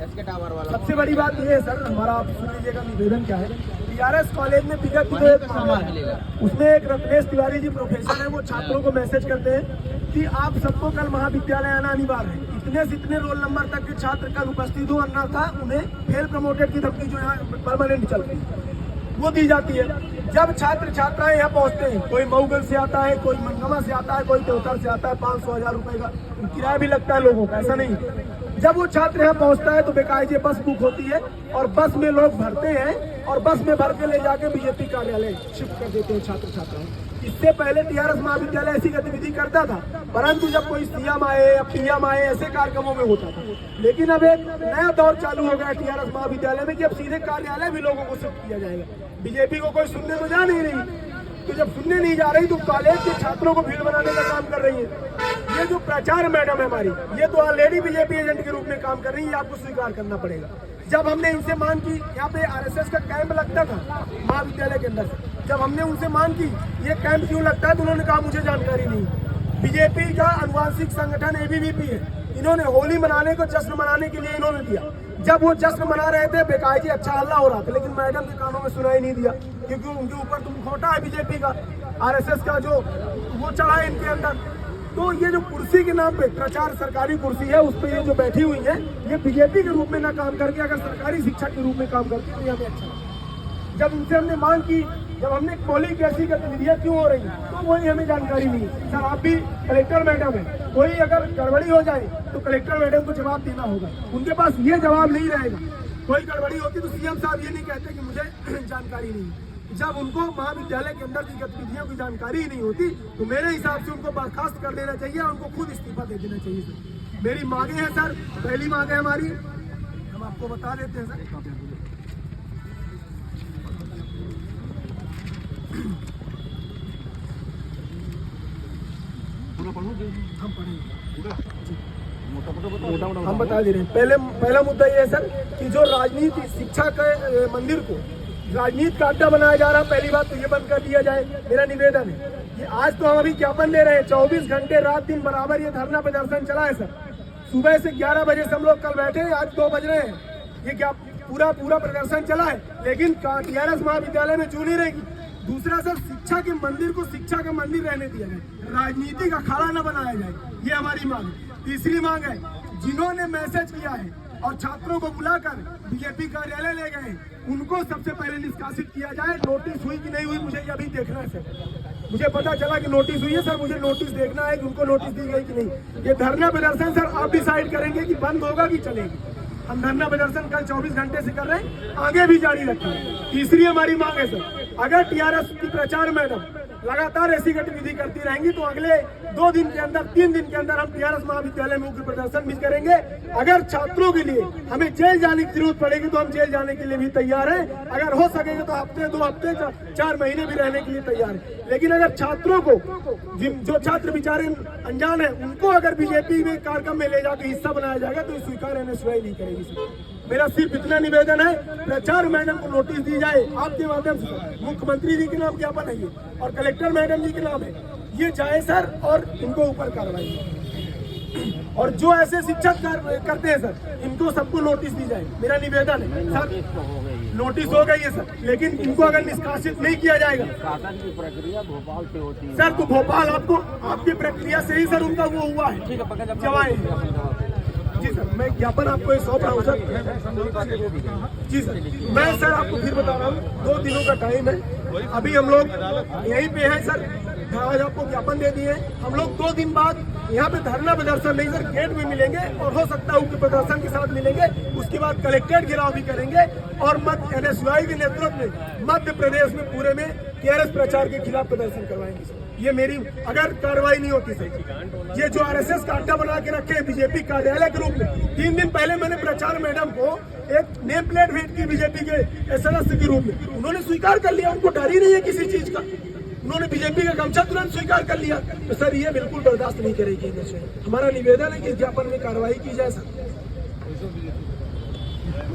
सबसे बड़ी बात ये है सर, हमारा आप सुन लीजिएगा निवेदन क्या है। टीआरएस कॉलेज में विगत उसमें एक रत्नेश तिवारी जी प्रोफेसर है, वो छात्रों को मैसेज करते हैं कि आप सबको कल महाविद्यालय आना अनिवार्य है, इतने से इतने रोल नंबर तक के छात्र कल उपस्थित हो, अन्यथा उन्हें फेल प्रमोटेड की धमकी जो यहाँ परमानेंट चलती है वो दी जाती है। जब छात्र छात्राएं यहाँ पहुँचते हैं, कोई मऊगल से आता है, कोई मनगमा से आता है, कोई देवतर से आता है, 500-1000 रुपए का किराया भी लगता है लोगों का, ऐसा नहीं। जब वो छात्र यहाँ पहुँचता है तो बेकायदे बस बुक होती है और बस में लोग भरते हैं और बस में भर के ले जाके बीजेपी कार्यालय शिफ्ट कर देते हैं छात्र छात्राएं। इससे पहले टीआरएस महाविद्यालय ऐसी गतिविधि करता था, परंतु जब कोई सीएम आए या पीएम आए ऐसे कार्यक्रमों में होता था। लेकिन अब एक नया दौर चालू हो गया टीआरएस महाविद्यालय में कि अब सीधे कार्यालय भी लोगों को शिफ्ट किया जाएगा। बीजेपी को कोई सुनने तो जा नहीं रही, तो जब सुनने नहीं जा रही तो कॉलेज के छात्रों को भीड़ बनाने का काम कर रही है। ये जो प्राचार्य मैडम है हमारी, ये तो ऑलरेडी बीजेपी एजेंट के रूप में काम कर रही है, आपको स्वीकार करना पड़ेगा। जब हमने इनसे मांग की, यहाँ पे आरएसएस का कैंप लगता था महाविद्यालय के अंदर से, जब हमने उनसे मांग की ये कैंप क्यों लगता है तो उन्होंने कहा मुझे जानकारी नहीं। बीजेपी का अनुवांशिक संगठन एबीवीपी है, इन्होंने होली मनाने को जश्न मनाने के लिए इन्होंने दिया। जब वो जश्न मना रहे थे बेकायदे अच्छा हल्ला हो रहा था, लेकिन मैडम के कानों में सुनाई नहीं दिया, क्योंकि उनके ऊपर तुम खोटा है बीजेपी का, आरएसएस का जो वो चढ़ा है इनके अंदर। तो ये जो कुर्सी के नाम पे प्रचार सरकारी कुर्सी है, उस पर ये जो बैठी हुई है, ये बीजेपी के रूप में ना काम करके अगर सरकारी शिक्षा के रूप में काम करती है तो हमें अच्छा। जब उनसे हमने मांग की, जब हमने बोली कि ऐसी गतिविधियां क्यों हो रही है, तो वही हमें जानकारी नहीं है। सर आप भी कलेक्टर मैडम है, कोई अगर गड़बड़ी हो जाए तो कलेक्टर मैडम को जवाब देना होगा, उनके पास ये जवाब नहीं रहेगा। कोई गड़बड़ी होती तो सीएम साहब ये नहीं कहते कि मुझे जानकारी नहीं। जब उनको महाविद्यालय के अंदर की गतिविधियों की जानकारी ही नहीं होती तो मेरे हिसाब से उनको बर्खास्त कर देना चाहिए, उनको खुद इस्तीफा दे देना चाहिए। सर मेरी मांगे हैं सर, पहली मांग है हमारी, हम आपको बता देते हैं सर। हम बता दे रहे हैं। पहला मुद्दा ये है सर कि जो राजनीति शिक्षा के मंदिर को राजनीति का अड्डा बनाया जा रहा है, पहली बात तो ये बंद कर दिया जाए, मेरा निवेदन है। ये आज तो हम अभी ज्ञापन दे रहे हैं, 24 घंटे रात दिन बराबर ये धरना प्रदर्शन चला है सर। सुबह से 11 बजे से हम लोग कल बैठे हैं, आज 2 बज रहे हैं, ये पूरा प्रदर्शन चला है, लेकिन टीआरएस महाविद्यालय में क्यों नहीं रहेगी। दूसरा सर, शिक्षा के मंदिर को शिक्षा का मंदिर रहने दिया जाए, राजनीति का अखाड़ा न बनाया जाए, ये हमारी मांग है। तीसरी मांग है, जिन्होंने मैसेज किया है और छात्रों को बुलाकर बीजेपी कार्यालय ले गए, उनको सबसे पहले निष्कासित किया जाए। नोटिस हुई कि नहीं हुई मुझे अभी देखना है सर, मुझे पता चला कि नोटिस हुई है सर, मुझे नोटिस देखना है कि उनको नोटिस दी गई कि नहीं। ये धरना प्रदर्शन सर आप डिसाइड करेंगे कि बंद होगा कि चलेगी। हम धरना प्रदर्शन कल 24 घंटे से कर रहे हैं, आगे भी जारी रखेंगे। तीसरी हमारी मांग है सर, अगर टीआरएस की प्रचार मैडम लगातार ऐसी गतिविधि करती रहेंगी तो अगले 2 दिन के अंदर 3 दिन के अंदर हम टीआरएस महाविद्यालय में उग्र प्रदर्शन भी करेंगे। अगर छात्रों के लिए हमें जेल जाने की जरूरत पड़ेगी तो हम जेल जाने के लिए भी तैयार हैं। अगर हो सकेगा तो हफ्ते 2 हफ्ते 4 महीने भी रहने के लिए तैयार है। लेकिन अगर छात्रों को जो छात्र बेचारे अनजान है उनको अगर बीजेपी में कार्यक्रम में ले जाकर हिस्सा बनाया जाएगा तो स्वीकार रहने स्वयं नहीं करेगी। मेरा सिर्फ इतना निवेदन है, प्रचार मैडम को नोटिस दी जाए आपके माध्यम से, मुख्यमंत्री जी के नाम ज्ञापन है ये और कलेक्टर मैडम जी के नाम है, ये जाए सर और इनको ऊपर कार्रवाई। और जो ऐसे शिक्षक करते हैं सर, इनको सबको नोटिस दी जाए, मेरा निवेदन है सर। नोटिस हो गई है सर, लेकिन इनको अगर निष्कासित नहीं किया जाएगा, शासन की प्रक्रिया भोपाल से होती है सर, तो भोपाल आपकी प्रक्रिया से ही सर उनका वो हुआ है जवाब। जी सर, मैं ज्ञापन आपको सौंप रहा हूँ सर। जी सर, मैं सर आपको फिर बता रहा हूँ, 2 दिनों का टाइम है, अभी हम लोग यहीं पे हैं सर, आज आपको ज्ञापन दे दिए। हम लोग 2 दिन बाद यहाँ पे धरना प्रदर्शन नहीं सर, गेट में मिलेंगे और हो सकता है उनके प्रदर्शन के साथ मिलेंगे। उसके बाद कलेक्ट्रेट घेराव भी करेंगे और NSUI के नेतृत्व में मध्य प्रदेश में पूरे में टीआरएस प्रचार के खिलाफ प्रदर्शन करवाएंगे सर। ये मेरी अगर कार्रवाई नहीं होती सर, ये जो आरएसएस का अड्डा बना के रखे हैं बीजेपी कार्यालय के रूप में, 3 दिन पहले मैंने प्रचार मैडम को एक नेम प्लेट भेंट की बीजेपी के सदस्य के रूप में, उन्होंने स्वीकार कर लिया, उनको डर ही नहीं है किसी चीज का, उन्होंने बीजेपी का गमछा तुरंत स्वीकार कर लिया। तो सर ये बिल्कुल बर्दाश्त नहीं करेगी। हमारा निवेदन है कि ज्ञापन में कार्रवाई की जाए सर।